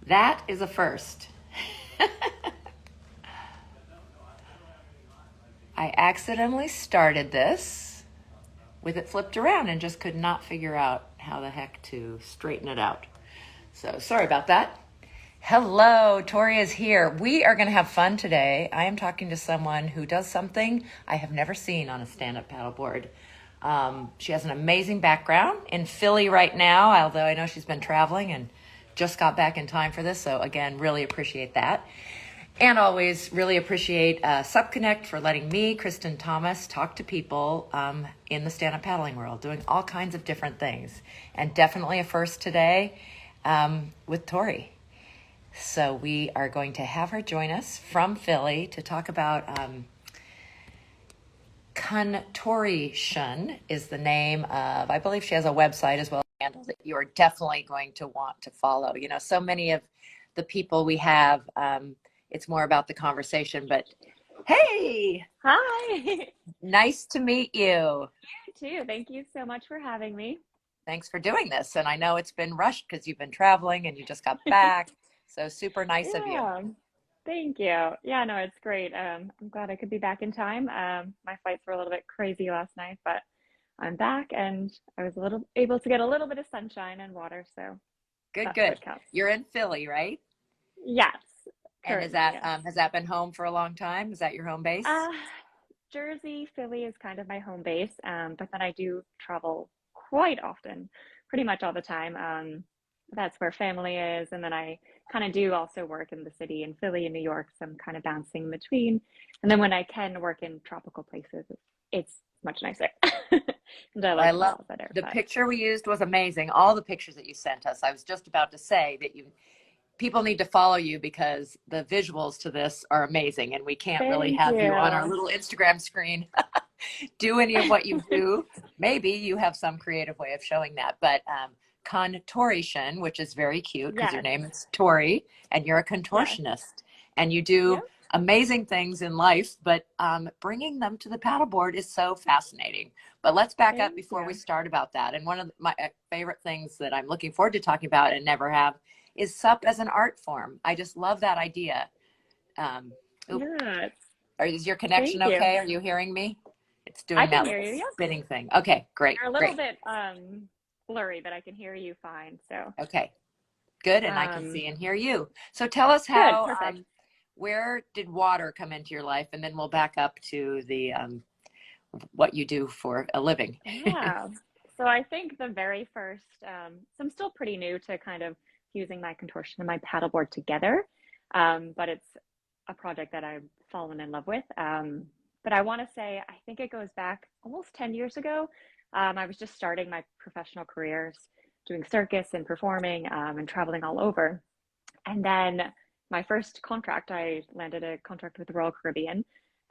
That is a first. I accidentally started this with it flipped around and just could not figure out how the heck to straighten it out. So sorry about that. Hello, Tori is here. We are going to have fun today. I am talking to someone who does something I have never seen on a stand-up paddleboard. She has an amazing background in Philly right now, although I know she's been traveling and just got back in time for this. So again, really appreciate that. And always really appreciate Supconnect for letting me, Kristen Thomas, talk to people in the stand-up paddling world, doing all kinds of different things. And definitely a first today with Tori. So we are going to have her join us from Philly to talk about Contortion is the name of, I believe she has a website as well, handle that you are definitely going to want to follow. You know, so many of the people we have, it's more about the conversation, but hey, Hi. nice to meet you. You too. Thank you so much for having me. Thanks for doing this. And I know it's been rushed because you've been traveling and you just got back. So super nice of you. Yeah. Thank you. Yeah, no, it's great. I'm glad I could be back in time. My flights were a little bit crazy last night, but I'm back and I was a little able to get a little bit of sunshine and water, so Good, that's good. what counts. You're in Philly, right? Yes, And currently, yes. has that been home for a long time? Is that your home base? Uh, Jersey, Philly is kind of my home base, but then I do travel quite often, pretty much all the time. That's where family is, and then I kind of do also work in the city in Philly and New York, so I'm kind of bouncing between. And then when I can work in tropical places, it's much nicer, and I I like them love all better. the But picture we used was amazing. All the pictures that you sent us. I was just about to say that you people need to follow you because the visuals to this are amazing and we can't really thank have you on our you. little Instagram screen do any of what you do. Maybe you have some creative way of showing that, but contortion, which is very cute because your Yes, name is Tori and you're a yes, contortionist and you do yep, amazing things in life, but bringing them to the paddleboard is so fascinating. But let's back up thank before we you. start about that. And one of my favorite things that I'm looking forward to talking about and never have is sup as an art form. I just love that idea. Um, oop, Yes, is your connection thank you. okay? Are you hearing me? It's I doing can that hear little you. Yep. spinning thing. Okay, great, You're a little great. bit blurry, but I can hear you fine. So, Okay, good. And I can um, see and hear you. So tell us good, how, perfect. where did water come into your life? And then we'll back up to the what you do for a living. Yeah. So I think the very first, so I'm still pretty new to kind of using my contortion and my paddleboard together, but it's a project that I've fallen in love with. But I want to say, I think it goes back almost 10 years ago. I was just starting my professional careers doing circus and performing and traveling all over. And then my first contract, I landed a contract with the Royal Caribbean.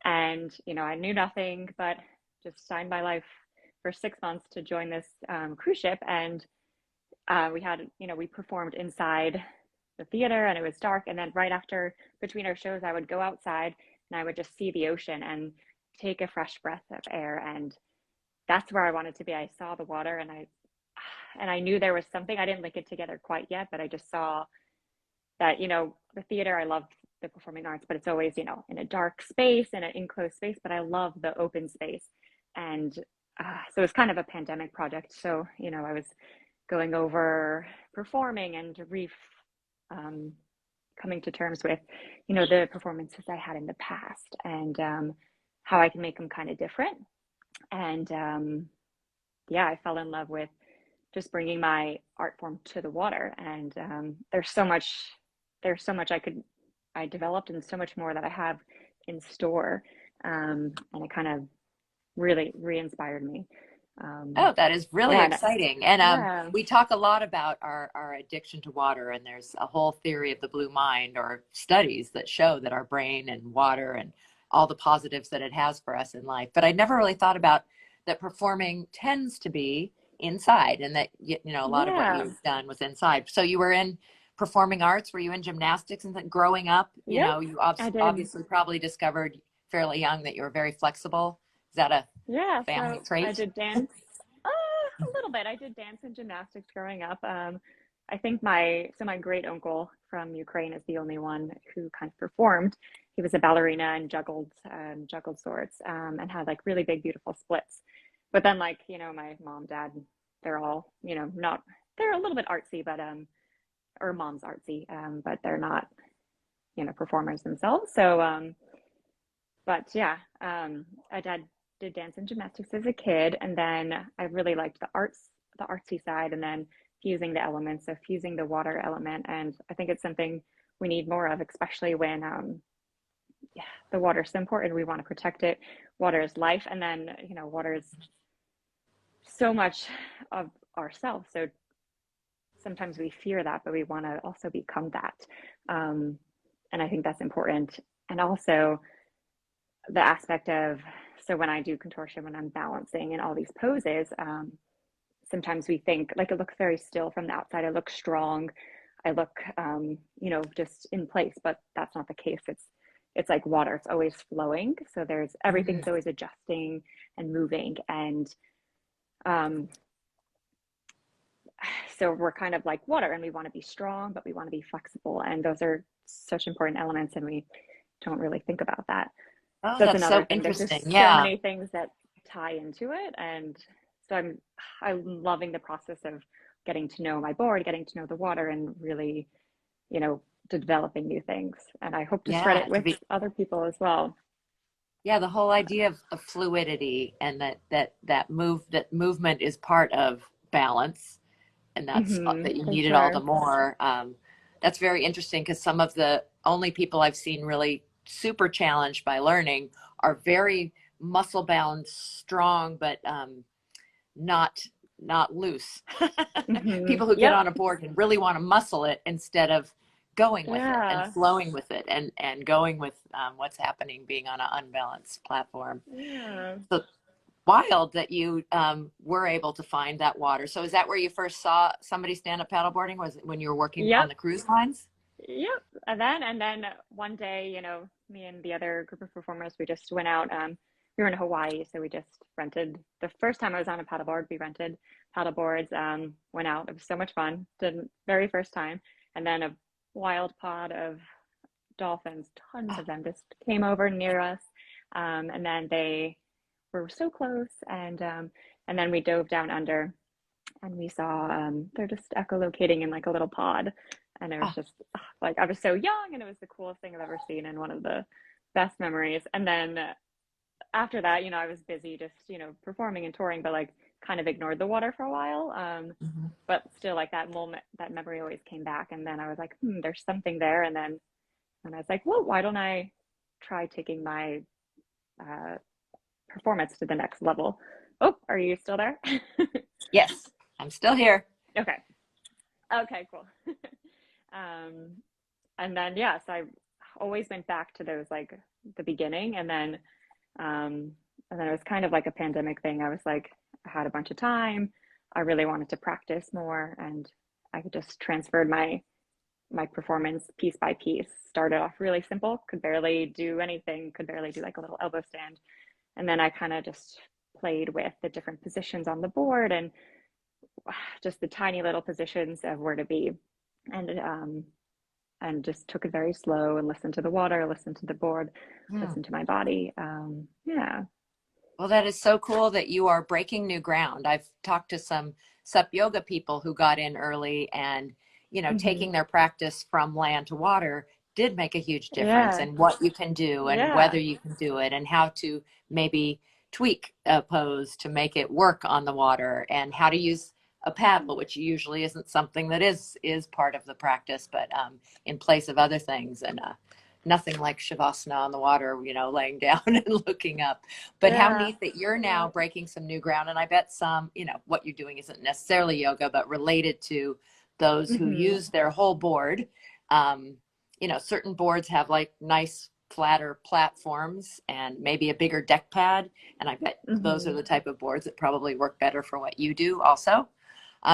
And, I knew nothing, but just signed my life for 6 months to join this cruise ship. And we performed inside the theater and it was dark. And then right after, between our shows, I would go outside and I would just see the ocean and take a fresh breath of air. And that's where I wanted to be. I saw the water and I knew there was something. I didn't link it together quite yet, but I just saw that the theater, I love the performing arts, but it's always in a dark space, in an enclosed space, but I love the open space. And so it's kind of a pandemic project, so I was going over performing and um, coming to terms with the performances I had in the past, and how I can make them kind of different. And yeah, I fell in love with just bringing my art form to the water. And there's so much I developed, and so much more that I have in store. And it kind of really re-inspired me. Um, Oh, that is really yeah, exciting. And yeah, we talk a lot about our addiction to water, and there's a whole theory of the blue mind or studies that show that our brain and water and all the positives that it has for us in life. But I never really thought about that performing tends to be inside and that, a lot of what yeah, you've done was inside. So you were in performing arts, were you in gymnastics and then growing up, yep, you I did. obviously probably discovered fairly young that you were very flexible. Is that a Yeah, family so I trait? did dance a little bit. I did dance and gymnastics growing up. I think my great uncle from Ukraine is the only one who kind of performed. He was a ballerina and juggled swords, and had like really big, beautiful splits. But then, like, my mom, dad, they're all, not, they're a little bit artsy, but or mom's artsy, but they're not, performers themselves. So, but yeah, I did dance and gymnastics as a kid, and then I really liked the artsy side, and then fusing the elements, so fusing the water element, and I think it's something we need more of, especially when yeah, the water is so important. We want to protect it. Water is life, and then water is so much of ourselves. So sometimes we fear that, but we want to also become that, um, and I think that's important. And also the aspect of, so when I do contortion, when I'm balancing in all these poses, sometimes we think like it looks very still from the outside. I look strong. I look, just in place, but that's not the case. It's like water. It's always flowing. So everything's always adjusting and moving. And um, so we're kind of like water, and we want to be strong, but we want to be flexible. And those are such important elements, and we don't really think about that. Oh, So that's that's another so thing. There's interesting. just so Yeah. many things that tie into it. And so I'm loving the process of getting to know my board, getting to know the water, and really, you know, developing new things. And I hope to spread Yeah. it with other people as well. Yeah, the whole idea of fluidity and that movement is part of balance, and that you For need it all the sure. more. That's very interesting because some of the only people I've seen really super challenged by learning are very muscle bound, strong, but not not loose. People who get Yep. on a board and really want to muscle it instead of going with it and Yeah. flowing with it and going with what's happening being on an unbalanced platform. Yeah. So wild that you were able to find that water. So is that where you first saw somebody stand up paddleboarding? Was it when you were working on Yep. the cruise lines? Yep. And then one day, me and the other group of performers, we just went out. We were in Hawaii, so we just rented. The first time I was on a paddleboard, we rented paddleboards. Went out. It was so much fun. Did very first time, and then a wild pod of dolphins, tons Oh, of them, just came over near us, and then they were so close, and then we dove down under, and we saw they're just echolocating in like a little pod, and it was oh, just like I was so young, and it was the coolest thing I've ever seen, and one of the best memories. And then after that, I was busy just performing and touring, but like kind of ignored the water for a while. mhm. But still, like that moment, that memory always came back, and then I was like, there's something there. And I was like, well, why don't I try taking my uh, performance to the next level? Oh, are you still there? Yes, I'm still here. Okay. Okay, cool. Um, and then yeah, so I always went back to those like the beginning, um, and then it was kind of like a pandemic thing. I was like, I had a bunch of time. I really wanted to practice more, and I just transferred my performance piece by piece. Started off really simple, could barely do anything, could barely do like a little elbow stand, and then I kind of just played with the different positions on the board, and just the tiny little positions of where to be, and just took it very slow and listened to the water, listened to the board, Hmm. listened to my body. Yeah. Well, that is so cool that you are breaking new ground. I've talked to some sup yoga people who got in early and, Hmm. taking their practice from land to water did make a huge difference Yeah. in what you can do and whether Yeah. you can do it and how to maybe tweak a pose to make it work on the water and how to use a paddle, which usually isn't something that is part of the practice, but in place of other things. And nothing like shavasana on the water, laying down and looking up. But how Yeah. neat that you're now Yeah. breaking some new ground. And I bet some, what you're doing isn't necessarily yoga, but related to those who Hmm. use their whole board. Um, certain boards have like nice flatter platforms and maybe a bigger deck pad. And I bet those are Hmm. the type of boards that probably work better for what you do also.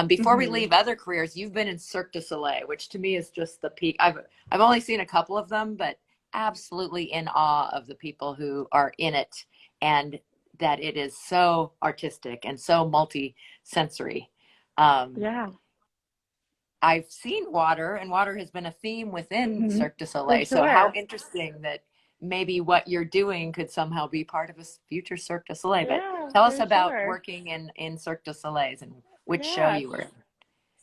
Before we Hmm. leave other careers, you've been in Cirque du Soleil, which to me is just the peak. I've only seen a couple of them, but absolutely in awe of the people who are in it and that it is so artistic and so multi-sensory. Um, Yeah. I've seen water, and water has been a theme within Hmm. Cirque du For Soleil. So how sure. interesting that maybe what you're doing could somehow be part of a future Cirque du Soleil. But Yeah, tell us for about sure. working in Cirque du Soleils and which show Yeah. you were in.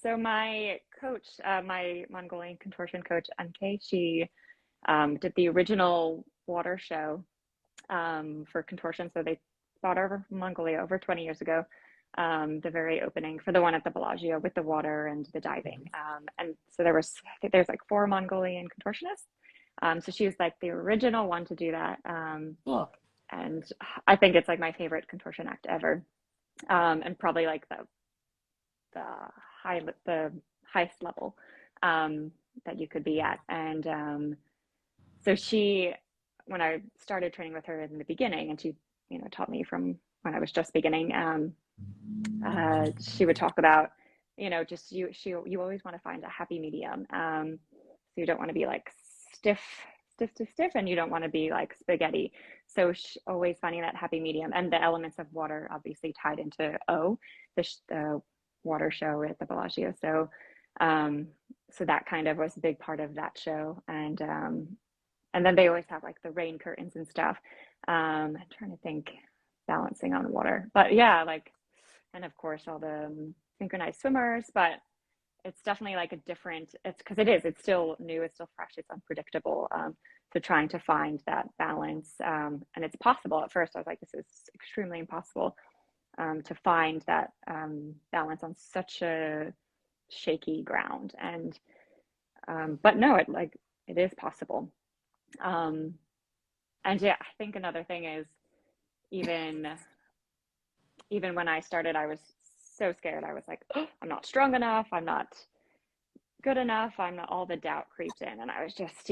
So my coach, my Mongolian contortion coach, MK, she did the original water show for contortion. So they brought her over from Mongolia over 20 years ago. The very opening for the one at the Bellagio with the water and the diving. And so I think there's like four Mongolian contortionists. So she was like the original one to do that. Cool. And I think it's like my favorite contortion act ever. And probably like the the highest level that you could be at. And so when I started training with her in the beginning, and she, taught me from when I was just beginning, she would talk about, just you always want to find a happy medium. So you don't want to be like stiff, stiff, and you don't want to be like spaghetti. So always finding that happy medium, and the elements of water obviously tied into the water show at the Bellagio. So that kind of was a big part of that show, and then they always have like the rain curtains and stuff. I'm trying to think, balancing on water, but yeah, like, and of course all the synchronized swimmers, but it's definitely like a different, it's because it's still new, it's still fresh, it's unpredictable. So trying to find that balance, and it's possible. At first I was like, this is extremely impossible, to find that balance on such a shaky ground. And but no, it is possible. um and yeah, I think another thing is, even even when I started, I was so scared. I was like, oh, I'm not strong enough, I'm not good enough, I'm not, all the doubt creeps in, and I was just,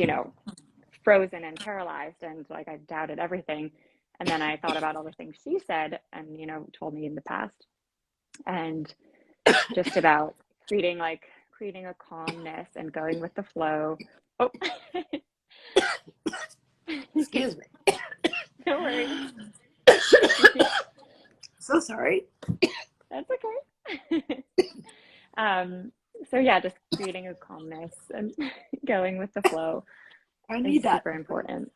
frozen and paralyzed, and like I doubted everything. And then I thought about all the things she said and, told me in the past, and just about creating a calmness and going with the flow. Oh, Excuse me. no worries. So sorry. That's okay. um, so yeah, just creating a calmness and going with the flow I is need that. super important.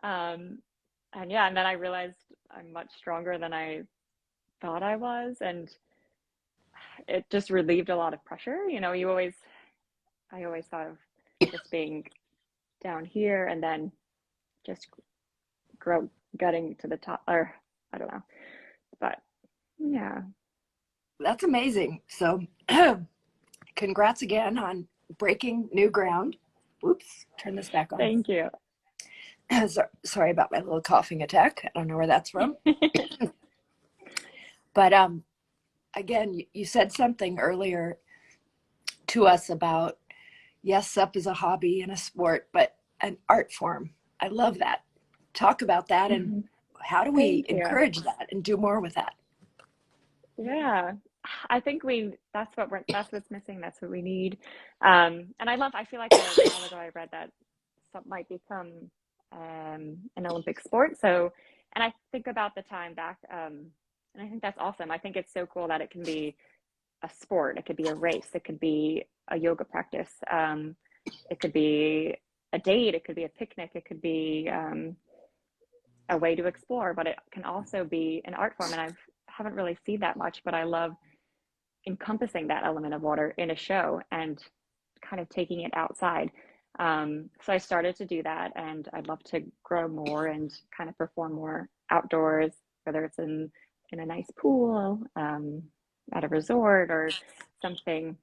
um, and yeah, and then I realized I'm much stronger than I thought I was, and it just relieved a lot of pressure. I always thought of just being down here and then just getting to the top, or I don't know, but yeah. That's amazing. So congrats again on breaking new ground. Oops, turn this back on. Thank you. Sorry about my little coughing attack. I don't know where that's from. But again, you said something earlier to us about, yes, SUP is a hobby and a sport, but an art form. I love that. Talk about that, and how do we Thank you. encourage that and do more with that? Yeah, I think that's what's missing. That's what we need. And I feel like a while ago I read that some might become an Olympic sport. So, and I think about the time back, and I think that's awesome. I think it's so cool that it can be a sport, it could be a race, it could be a yoga practice, it could be a date, it could be a picnic, it could be a way to explore, but it can also be an art form. And I haven't really seen that much, but I love encompassing that element of water in a show and kind of taking it outside. So I started to do that, and I'd love to grow more and kind of perform more outdoors, whether it's in a nice pool, at a resort or something.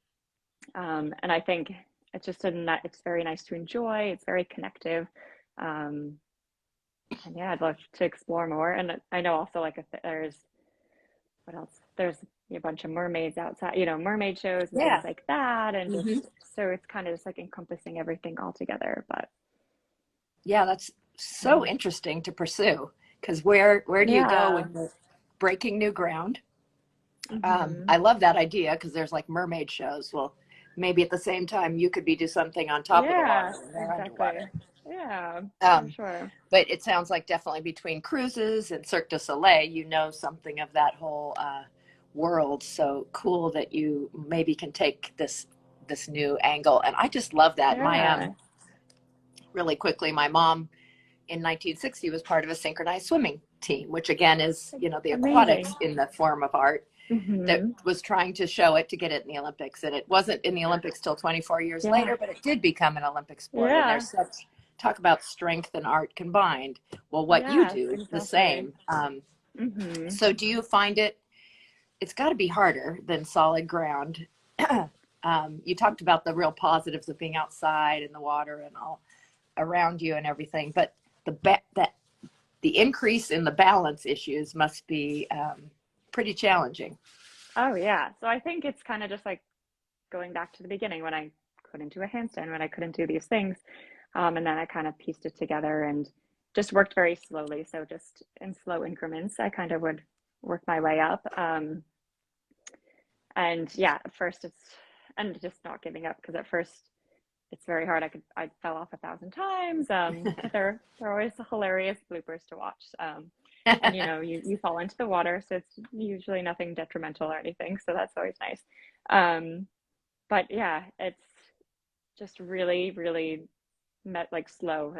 And I think it's very nice to enjoy. It's very connective. Um, and yeah, I'd love to explore more. And I know also, like, if there's what else? There's a bunch of mermaids outside, mermaid shows and things Yeah. like that. And Mm-hmm. just so it's kind of just like encompassing everything all together. But Yeah, that's so interesting to pursue, because where do you go yeah. when you're breaking new ground? Hmm. I love that idea, because there's like mermaid shows. Well, maybe at the same time you could be do something on top of the water Yeah, when they're exactly. underwater. Yeah, for Um, sure. but it sounds like definitely between cruises and Cirque du Soleil, you know something of that whole world. So cool that you maybe can take this new angle. And I just love that. My Yeah. really quickly, my mom in 1960 was part of a synchronized swimming team, which again is, the aquatics Amazing. in the form of art that Hmm. was trying to show it to get it in the Olympics. And it wasn't in the Olympics till 24 years Yeah. later, but it did become an Olympic sport. And Yeah. there's such talk about strength and art combined. Well, what you Yes, do is the exactly. same. Hmm. So do you find it's got to be harder than solid ground? You talked about the real positives of being outside in the water and all around you and everything, but that the increase in the balance issues must be pretty challenging. Oh yeah. So I think it's kind of just like going back to the beginning when I couldn't do a handstand, when I couldn't do these things. And then I kind of pieced it together and just worked very slowly. So just in slow increments, I kind of would work my way up. And yeah, at first and just not giving up because at first it's very hard. I fell off 1,000 times. But they're always hilarious bloopers to watch. And you fall into the water, so it's usually nothing detrimental or anything. So that's always nice. Um, but yeah, it's just really, really like slow.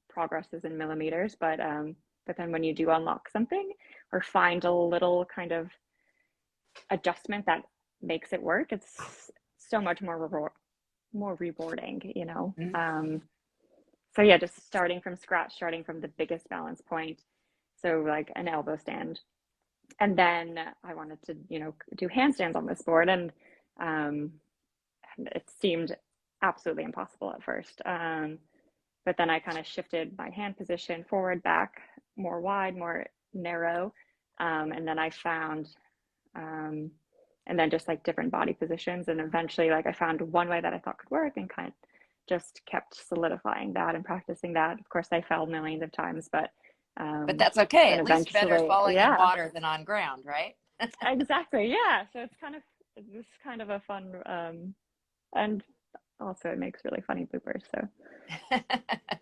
Progress is in millimeters, but then when you do unlock something or find a little kind of adjustment that makes it work, it's so much more rewarding. Mm. So yeah, just starting from scratch, starting from the biggest balance point, so like an elbow stand, and then I wanted to do handstands on this board, and um, it seemed absolutely impossible at first. But then I kind of shifted my hand position forward, back, more wide, more narrow. And then I found, um, and then just like different body positions. And eventually, like I found one way that I thought could work and kind of just kept solidifying that and practicing that. Of course, I fell millions of times, but But that's okay. then At least better eventually, falling in yeah, water than on ground, right? exactly. Yeah. So this kind of a fun, and also it makes really funny bloopers. So,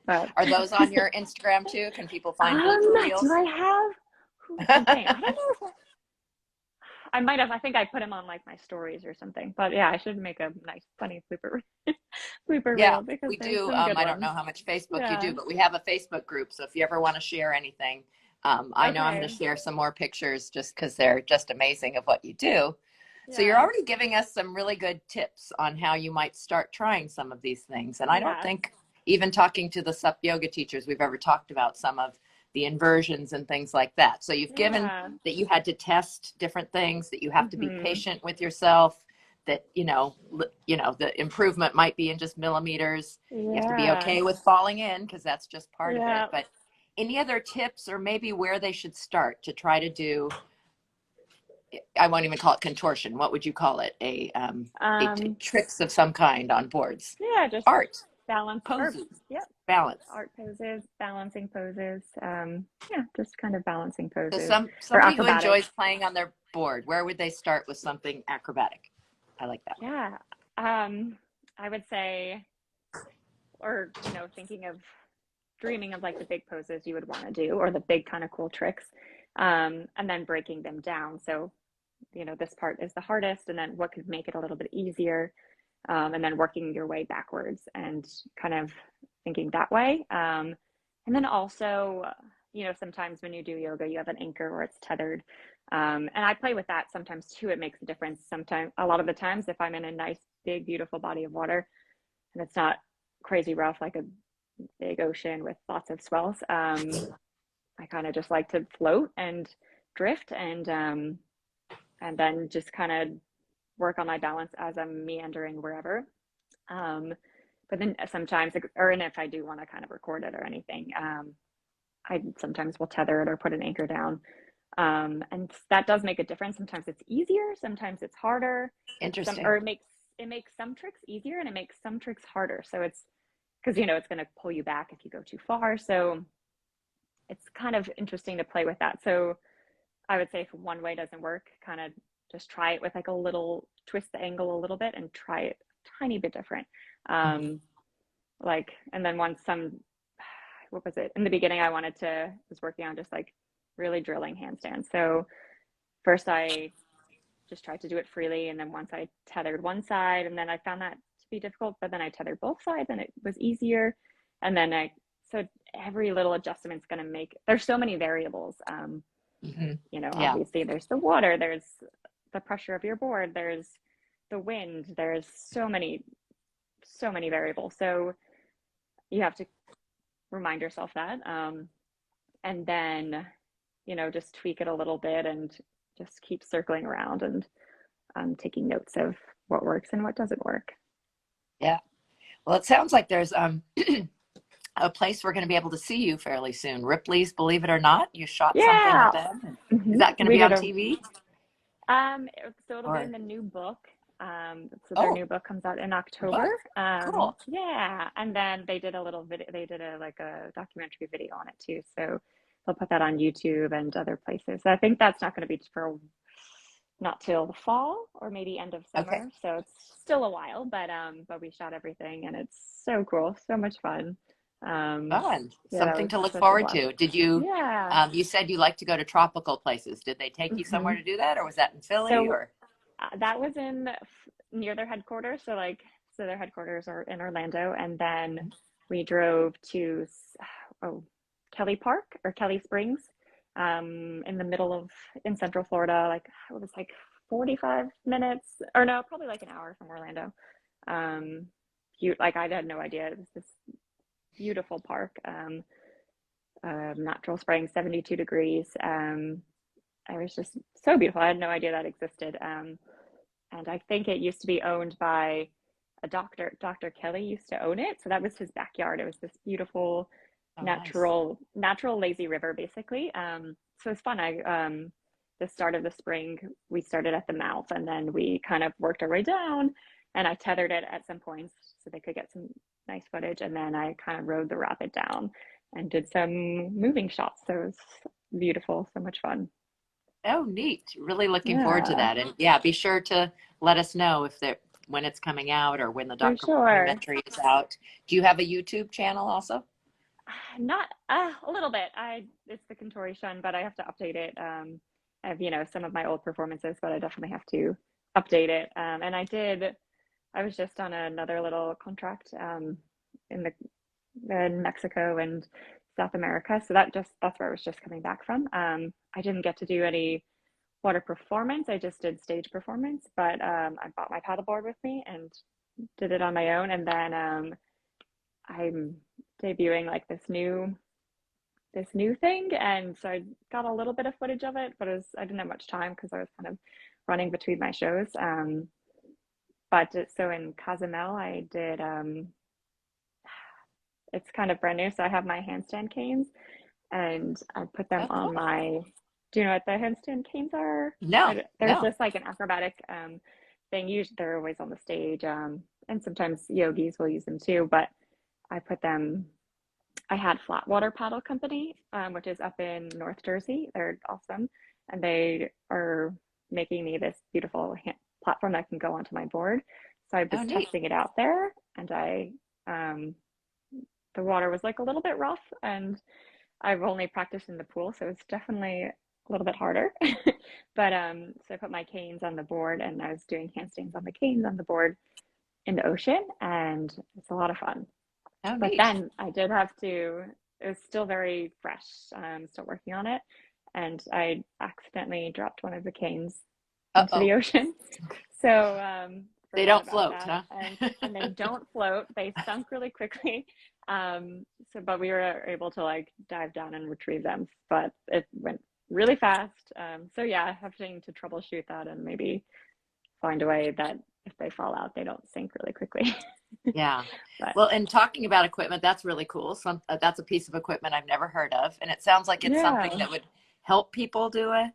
but Are those on your Instagram too? Can people find blooper do reels? I have? I'm thinking. I don't know if I might have. I think I put him on like my stories or something. But yeah, I should make a nice, funny blooper Yeah, reel because we there's do. some good I don't ones. know how much Facebook you Yeah. do, but we have a Facebook group. So if you ever want to share anything, I know I'm going Okay. to share some more pictures just because they're just amazing of what you do. So you're Yes. already giving us some really good tips on how you might start trying some of these things. And I don't Yes. think even talking to the sup yoga teachers, we've ever talked about some of the inversions and things like that. So you've given Yeah. that you had to test different things, that you have to be Mhm. patient with yourself, that the improvement might be in just millimeters. You have to be Yeah. okay with falling in because that's just part of it. Yeah. But any other tips or maybe where they should start to try to do, I won't even call it contortion. What would you call it? A Um. tricks of some kind on boards. Yeah. Just Art, balance or poses, yep. balance. Art poses, balancing poses. Yeah, just kind of balancing So poses or somebody who acrobatics. enjoys playing on their board, where would they start with something acrobatic? I like that. Yeah. I would say, or thinking of dreaming of like the big poses you would want to do or the big kind of cool tricks, and then breaking them down. So this part is the hardest, and then what could make it a little bit easier, and then working your way backwards and kind of thinking that way. And then also, sometimes when you do yoga, you have an anchor or it's tethered. And I play with that sometimes too. It makes a difference. Sometimes, a lot of the times, if I'm in a nice, big, beautiful body of water and it's not crazy rough, like a big ocean with lots of swells, I kind of just like to float and drift and then just kind of work on my balance as I'm meandering wherever. Um, but then sometimes, or and if I do want to kind of record it or anything, I sometimes will tether it or put an anchor down. And that does make a difference. Sometimes it's easier, sometimes it's harder. Interesting. Or it makes some tricks easier and it makes some tricks harder. So it's because it's going to pull you back if you go too far. So it's kind of interesting to play with that. So I would say if one way doesn't work, kind of just try it with like a little twist the angle a little bit and try it a tiny bit different. Um, and then once what was it? In the beginning, was working on just like really drilling handstands. So first I just tried to do it freely. And then once I tethered one side, and then I found that to be difficult, but then I tethered both sides and it was easier. And then so every little adjustment's going to make, there's so many variables. Hmm. You know, Yeah. obviously there's the water, there's the pressure of your board, there's the wind, there's so many variables. So you have to remind yourself that. And then, you know, just tweak it a little bit and just keep circling around and taking notes of what works and what doesn't work. Yeah. Well, it sounds like there's a place we're going to be able to see you fairly soon. Ripley's, believe it or not, you shot something with Yeah. them. Is Hmm. that going to We be did on a TV? so it'll be in Or the new book. So their oh, new book comes out in October. what? Cool. Yeah, and then they did a little video. They did a documentary video on it too. So they'll put that on YouTube and other places. So I think that's not going to be for not till the fall or maybe end of Okay. summer. So it's still a while, but we shot everything and it's so cool, so much fun. Fun. Yeah, that Something was to look such a forward blast. to. Did you, Yeah. you said you like to go to tropical places. Did they take you somewhere Hmm. to do that, or was that in Philly So or? that was in near their headquarters. So their headquarters are in Orlando, and then we drove to oh, Kelly Park or Kelly Springs, in the middle of in Central Florida. Like it was like 45 minutes, or no, probably like an hour from Orlando. Like I had no idea it was this beautiful park. Natural spring, 72 degrees. It was just so beautiful. I had no idea that existed. And I think it used to be owned by a doctor. Dr. Kelly used to own it. So that was his backyard. It was this beautiful, Oh, nice. natural lazy river, basically. So it's fun. The start of the spring, we started at the mouth and then we kind of worked our way down and I tethered it at some points so they could get some nice footage. And then I kind of rode the rapid down and did some moving shots. So it was beautiful, so much fun. Oh, neat. Really looking forward to Yeah, that. And yeah, be sure to let us know if there when it's coming out or when the for sure. documentary is out. Do you have a YouTube channel also? Not a little bit. I It's the contortion, but I have to update it. I have, some of my old performances, but I definitely have to update it. And I was just on another little contract in the in Mexico and South America. So that's where I was just coming back from. I didn't get to do any water performance. I just did stage performance, but I bought my paddleboard with me and did it on my own. And then I'm debuting like this new thing, and so I got a little bit of footage of it, but I didn't have much time because I was kind of running between my shows. But so in Cozumel, I did. It's kind of brand new, so I have my handstand canes, and I put them Oh, on cool. my. Do you know what the handstand canes are? No, There's no. just like an acrobatic thing. Usually, they're always on the stage, and sometimes yogis will use them too. But I put them. I had Flatwater Paddle Company, which is up in North Jersey. They're awesome, and they are making me this beautiful platform that can go onto my board. So I Oh, was neat. testing it out there, and um, the water was like a little bit rough, and I've only practiced in the pool, so it's definitely a little bit harder. But so I put my canes on the board, and I was doing handstands on the canes on the board in the ocean, and it's a lot of fun. Oh, But neat. then I did have to, it was still very fresh. I'm still working on it. And I accidentally dropped one of the canes into Uh-oh. the ocean. So They forgot don't about float, that. huh? And they don't float. They sunk really quickly. But we were able to like dive down and retrieve them. But it went really fast. So yeah, having to troubleshoot that and maybe find a way that if they fall out, they don't sink really quickly. Yeah. But Well, and talking about equipment, that's really cool. That's a piece of equipment I've never heard of, and it sounds like it's something yeah. that would help people do a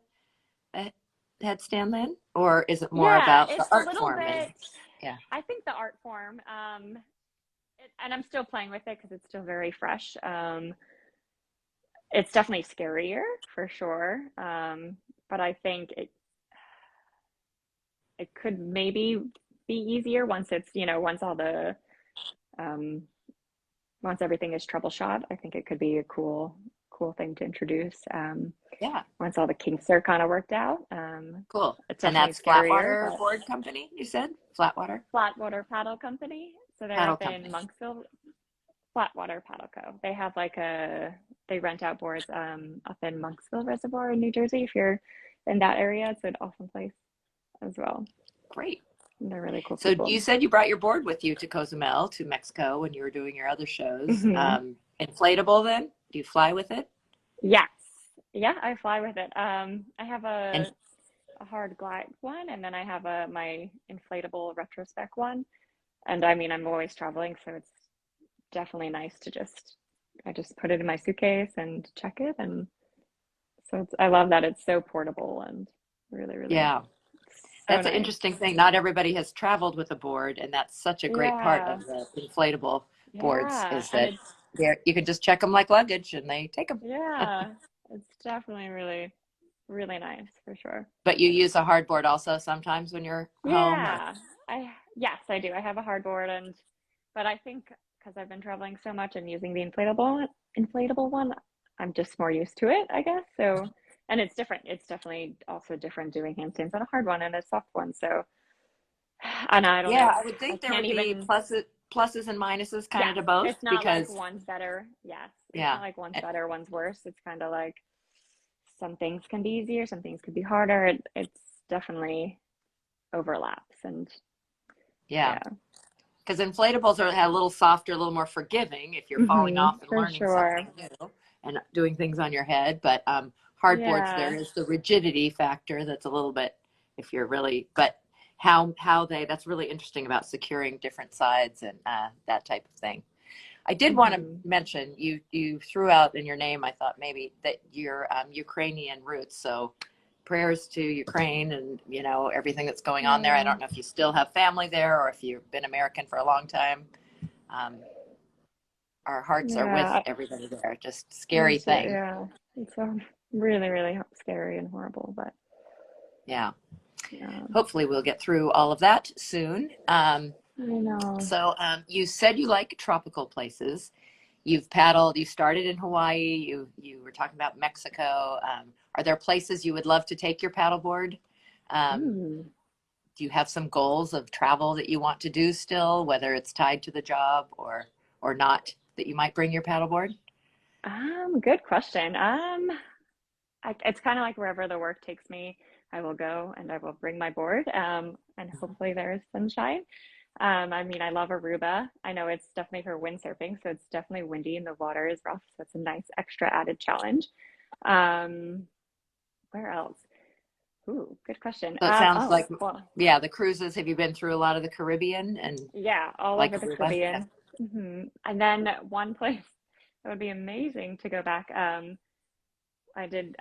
headstand then, or is it more Yeah, about the it's a art little form and bit, yeah. I think the art form, and I'm still playing with it because it's still very fresh. It's definitely scarier for sure. But I think it could maybe be easier once it's, once all um, once everything is troubleshot. I think it could be a cool thing to introduce. Yeah, once all the kinks are kind of worked out. cool. It's And definitely that's scarier, Flatwater but Board Company, you said? Flatwater Flatwater Paddle Company. So they're Paddle up in Company. Monksville, Flatwater Paddle Co. They have like they rent out boards up in Monksville Reservoir in New Jersey. If you're in that area, it's an awesome place as well. Great. And they're really cool So people. you said you brought your board with you to Cozumel, to Mexico, when you were doing your other shows. Hmm. Inflatable then? Do you fly with it? Yes. Yeah, I fly with it. I have And a hard glide one, and then I have my inflatable retrospec one. And I mean, I'm always traveling, so it's definitely nice to I just put it in my suitcase and check it. And so I love that it's so portable and really, really yeah, so that's an nice. interesting thing. Not everybody has traveled with a board, and that's such a great part Yeah, of the inflatable boards yeah. is And that you can just check them like luggage and they take them. yeah, it's definitely really, really nice for sure. But you use a hard board also sometimes when you're home, or Yeah, yes, I do. I have a hardboard but I think because I've been traveling so much and using the inflatable one, I'm just more used to it, I guess. So, and it's different. It's definitely also different doing handstands on a hard one and a soft one. So, and I don't yeah, know. I would I think there can't would be even, pluses and minuses kind of yes, to both it's not like because one's better. Yes, it's yeah, not like one's better, one's worse. It's kind of like some things can be easier, some things could be harder. It's definitely overlaps and yeah. yeah. Because inflatables are a little softer, a little more forgiving if you're falling Hmm. off and For learning sure. something new and doing things on your head. But hardboards, there Yeah. is the rigidity factor that's a little bit if you're really, but how they that's really interesting about securing different sides and that type of thing. I did want to Hmm. mention you threw out in your name. I thought maybe that your Ukrainian roots. So prayers to Ukraine and everything that's going on there. I Yeah. don't know if you still have family there or if you've been American for a long time. Um, our hearts are with Yeah. everybody there. Just Me scary too. thing. Yeah. It's really, really scary and horrible, but Yeah. um, Hopefully we'll get through all of that soon. I know. You said you like tropical places. You've paddled. You started in Hawaii. You were talking about Mexico. Are there places you would love to take your paddleboard? Um, Mm. do you have some goals of travel that you want to do still, whether it's tied to the job or not, that you might bring your paddleboard? Good question. It's kind of like wherever the work takes me, I will go and I will bring my board. And hopefully there's sunshine. I mean, I love Aruba. I know it's definitely for windsurfing, so it's definitely windy and the water is rough, so it's a nice extra added challenge. Um, where else? Ooh, good question. So it sounds Oh, like, well, yeah, the cruises. Have you been through a lot of the Caribbean and yeah, all like over the Aruba? Yeah. Caribbean. And then one place that would be amazing to go back. I did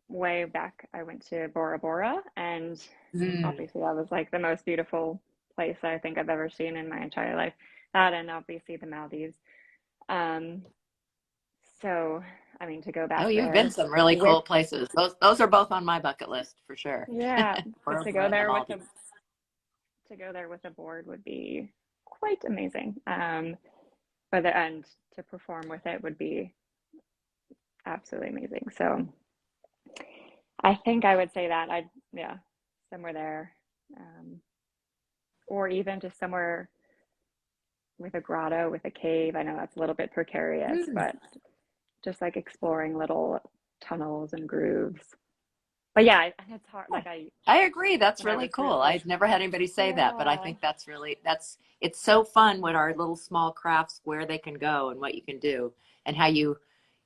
way back. I went to Bora Bora, and Mm. obviously that was like the most beautiful place I think I've ever seen in my entire life. That and obviously the Maldives. Um, so I mean to go Oh, back you've been there some really with cool places. Those are both on my bucket list for sure. yeah, but Bora Bora and the Maldives. to go there with a board would be quite amazing. But the and to perform with it would be absolutely amazing. So I think I would say that yeah, somewhere there, um, or even just somewhere with a grotto, with a cave. I know that's a little bit precarious, Mm. but just like exploring little tunnels and grooves. But yeah, and it's hard. Like I agree. That's when I really was through, cool. I've never had anybody say that, but I yeah, think it's so fun with our little small crafts where they can go and what you can do and how you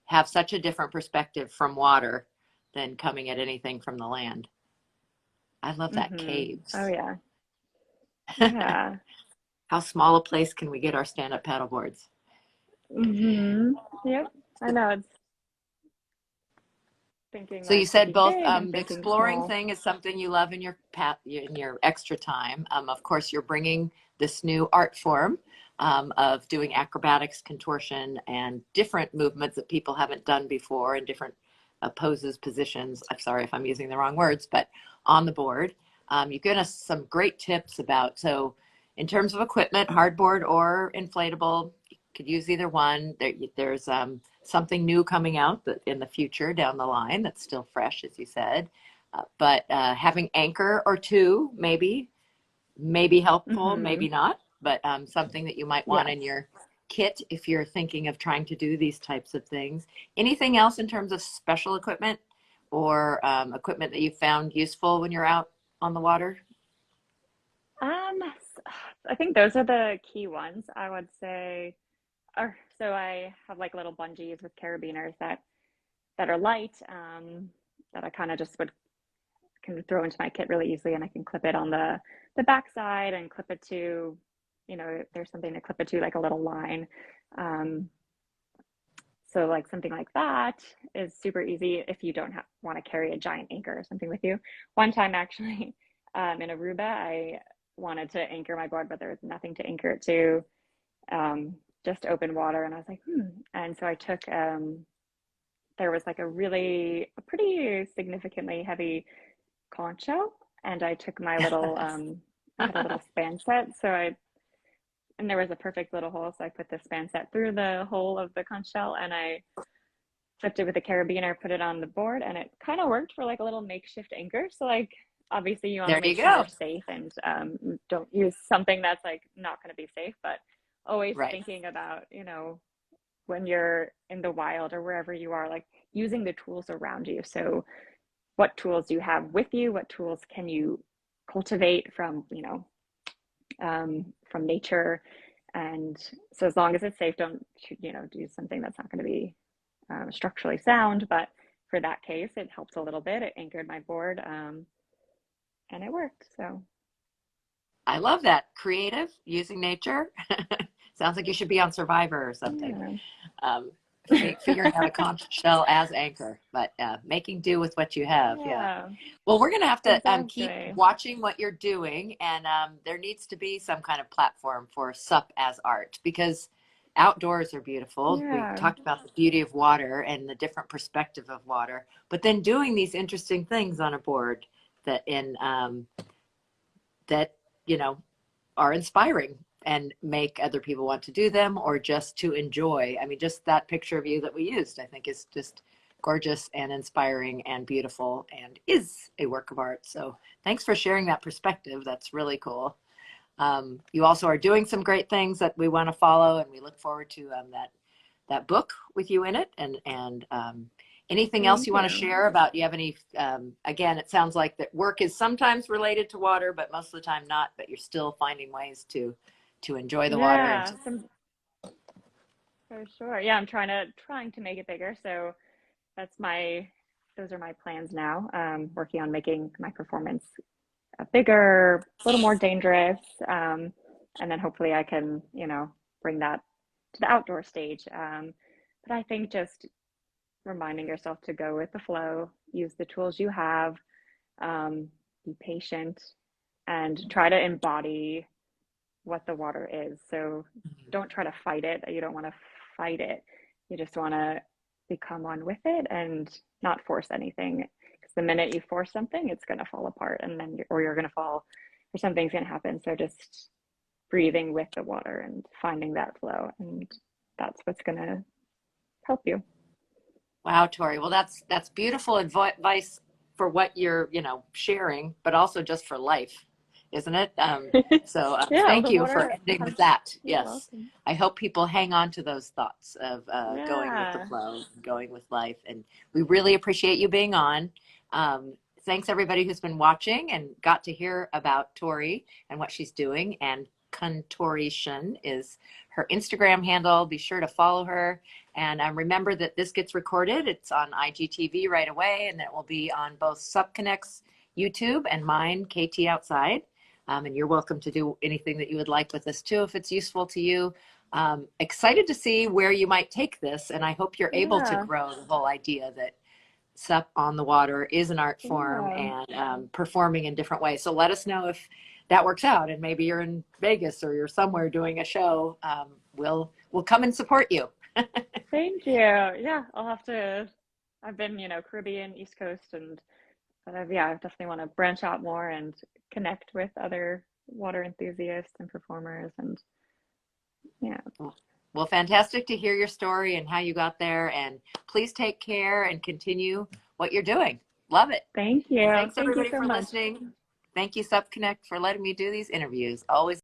have such a different perspective from water than coming at anything from the land. I love that Oh caves. yeah, yeah. How small a place can we get our stand-up paddle boards? Yep. I know it's thinking So you like said thinking both big and the thinking exploring small. thing is something you love in your extra time. Of course, you're bringing this new art form of doing acrobatics, contortion, and different movements that people haven't done before in different poses, positions. I'm sorry if I'm using the wrong words, but on the board. You've given us some great tips about, so in terms of equipment, hardboard or inflatable, could use either one. There's something new coming out that in the future down the line that's still fresh, as you said. But having anchor or two, maybe helpful, maybe not, but something that you might want Yes. in your kit if you're thinking of trying to do these types of things. Anything else in terms of special equipment or equipment that you found useful when you're out on the water? I think those are the key ones, I would say. So I have like little bungees with carabiners that are light, that I kind of just would can throw into my kit really easily, and I can clip it on the backside and clip it to, there's something to clip it to, like a little line. Um, so like something like that is super easy if you don't want to carry a giant anchor or something with you. One time actually, in Aruba, I wanted to anchor my board, but there was nothing to anchor it to, just open water, and I was like, And so I took, there was like a pretty significantly heavy conch shell, and I took my little, I had a little span set, and there was a perfect little hole, so I put the span set through the hole of the conch shell, and I flipped it with a carabiner, put it on the board, and it kind of worked for like a little makeshift anchor. So like, obviously you want There to you make sure go. you're safe, and don't use something that's like not going to be safe, but always Right. thinking about, when you're in the wild or wherever you are, like using the tools around you. So what tools do you have with you? What tools can you cultivate from, from nature? And so as long as it's safe, don't, do something that's not going to be structurally sound. But for that case, it helped a little bit. It anchored my board, and it worked. So I love that. Creative, using nature. Sounds like you should be on Survivor or something. yeah. Um, figuring out a conch shell as anchor, but making do with what you have. Yeah. Yeah, Well, we're going to have to keep exactly. watching what you're doing, and there needs to be some kind of platform for SUP as art because outdoors are beautiful. We Yeah. talked about the beauty of water and the different perspective of water, but then doing these interesting things on a board that are inspiring and make other people want to do them or just to enjoy. I mean, just that picture of you that we used, I think is just gorgeous and inspiring and beautiful and is a work of art. So thanks for sharing that perspective. That's really cool. You also are doing some great things that we want to follow, and we look forward to that book with you in it. And anything else Thank you want to you. share about? You have any? Again, it sounds like that work is sometimes related to water, but most of the time not. But you're still finding ways to enjoy the water and Yeah, for sure. Yeah, I'm trying to make it bigger. So that's those are my plans now. Working on making my performance bigger, a little more dangerous, and then hopefully I can, bring that to the outdoor stage. But I think just reminding yourself to go with the flow, use the tools you have, be patient, and try to embody what the water is. So don't try to fight it. You don't want to fight it. You just want to become one with it and not force anything. Because the minute you force something, it's going to fall apart, and then you're going to fall, or something's going to happen. So just breathing with the water and finding that flow, and that's what's going to help you. wow, Tori. Well, that's beautiful advice for what you're sharing, but also just for life, isn't it? So Yeah, thank the you for water ending has, with that. you're Yes, welcome. I hope people hang on to those thoughts of going with the Yeah. flow, going with life, and we really appreciate you being on. Um, Thanks everybody who's been watching and got to hear about Tori and what she's doing. And Contoration is her Instagram handle. Be sure to follow her. And remember that this gets recorded. It's on IGTV right away, and it will be on both Supconnect's YouTube and mine, KT Outside. And you're welcome to do anything that you would like with this too, if it's useful to you. Excited to see where you might take this, and I hope you're able to Yeah. grow the whole idea that SUP on the water is an art form Yeah. and performing in different ways. So let us know if that works out, and maybe you're in Vegas or you're somewhere doing a show. We'll come and support you. Thank you. Yeah, I've been, Caribbean, East Coast, but I definitely want to branch out more and connect with other water enthusiasts and performers. And yeah. Well, fantastic to hear your story and how you got there. And please take care and continue what you're doing. Love it. Thank And you. thanks Thank you everybody so for much. listening. Thank you, Supconnect, for letting me do these interviews. Always